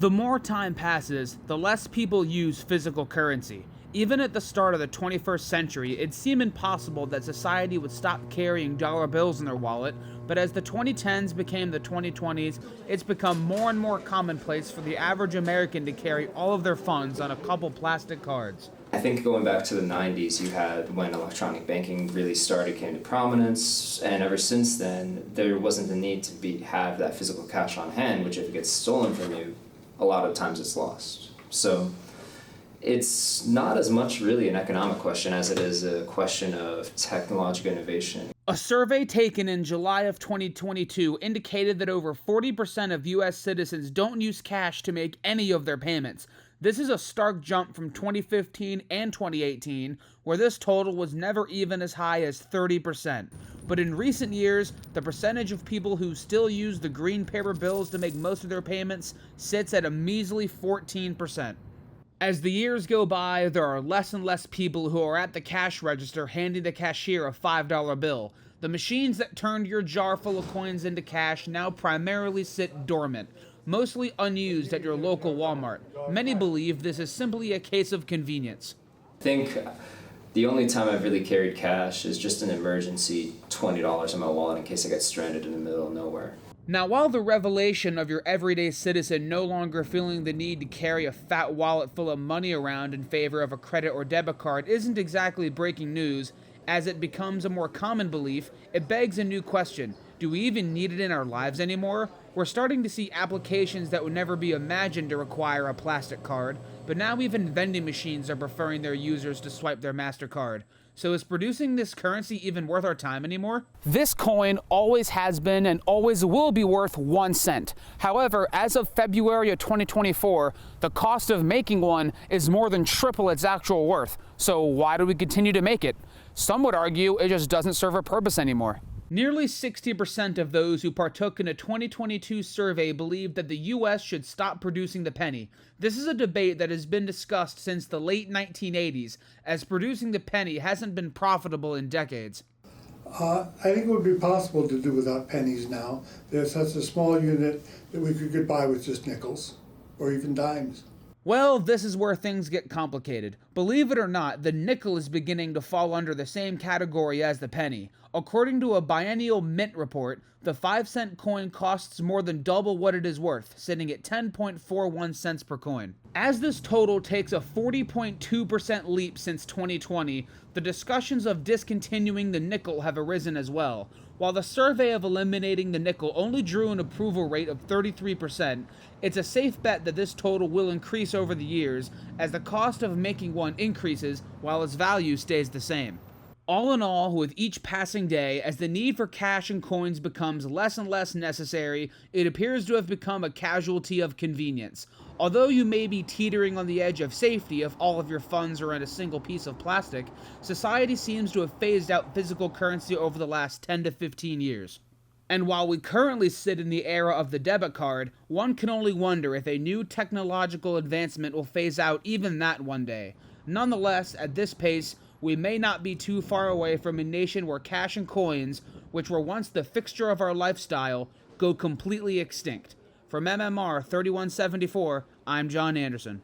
The more time passes, the less people use physical currency. Even at the start of the 21st century, it seemed impossible that society would stop carrying dollar bills in their wallet, but as the 2010s became the 2020s, it's become more and more commonplace for the average American to carry all of their funds on a couple plastic cards. I think going back to the 90s, you had when electronic banking really came to prominence, and ever since then, there wasn't the need to have that physical cash on hand, which if it gets stolen from you, a lot of times it's lost. So it's not as much really an economic question as it is a question of technological innovation. A survey taken in July of 2022 indicated that over 40% of U.S. citizens don't use cash to make any of their payments. This is a stark jump from 2015 and 2018, where this total was never even as high as 30%. But in recent years, the percentage of people who still use the green paper bills to make most of their payments sits at a measly 14%. As the years go by, there are less and less people who are at the cash register handing the cashier a $5 bill. The machines that turned your jar full of coins into cash now primarily sit dormant, mostly unused at your local Walmart. Many believe this is simply a case of convenience. I think the only time I've really carried cash is just an emergency $20 in my wallet in case I get stranded in the middle of nowhere. Now, while the revelation of your everyday citizen no longer feeling the need to carry a fat wallet full of money around in favor of a credit or debit card isn't exactly breaking news, as it becomes a more common belief, it begs a new question. Do we even need it in our lives anymore? We're starting to see applications that would never be imagined to require a plastic card, but now even vending machines are preferring their users to swipe their MasterCard. So is producing this currency even worth our time anymore? This coin always has been and always will be worth 1 cent. However, as of February of 2024, the cost of making one is more than triple its actual worth. So why do we continue to make it? Some would argue it just doesn't serve a purpose anymore. Nearly 60% of those who partook in a 2022 survey believe that the U.S. should stop producing the penny. This is a debate that has been discussed since the late 1980s, as producing the penny hasn't been profitable in decades. I think it would be possible to do without pennies now. They're such a small unit that we could get by with just nickels or even dimes. Well, this is where things get complicated. Believe it or not, the nickel is beginning to fall under the same category as the penny. According to a biennial mint report, the 5-cent coin costs more than double what it is worth, sitting at 10.41 cents per coin. As this total takes a 40.2% leap since 2020, the discussions of discontinuing the nickel have arisen as well. While the survey of eliminating the nickel only drew an approval rate of 33%, it's a safe bet that this total will increase over the years as the cost of making one increases while its value stays the same. All in all, with each passing day, as the need for cash and coins becomes less and less necessary, it appears to have become a casualty of convenience. Although you may be teetering on the edge of safety if all of your funds are in a single piece of plastic, society seems to have phased out physical currency over the last 10 to 15 years. And while we currently sit in the era of the debit card, one can only wonder if a new technological advancement will phase out even that one day. Nonetheless, at this pace, we may not be too far away from a nation where cash and coins, which were once the fixture of our lifestyle, go completely extinct. From MMR 3174, I'm John Anderson.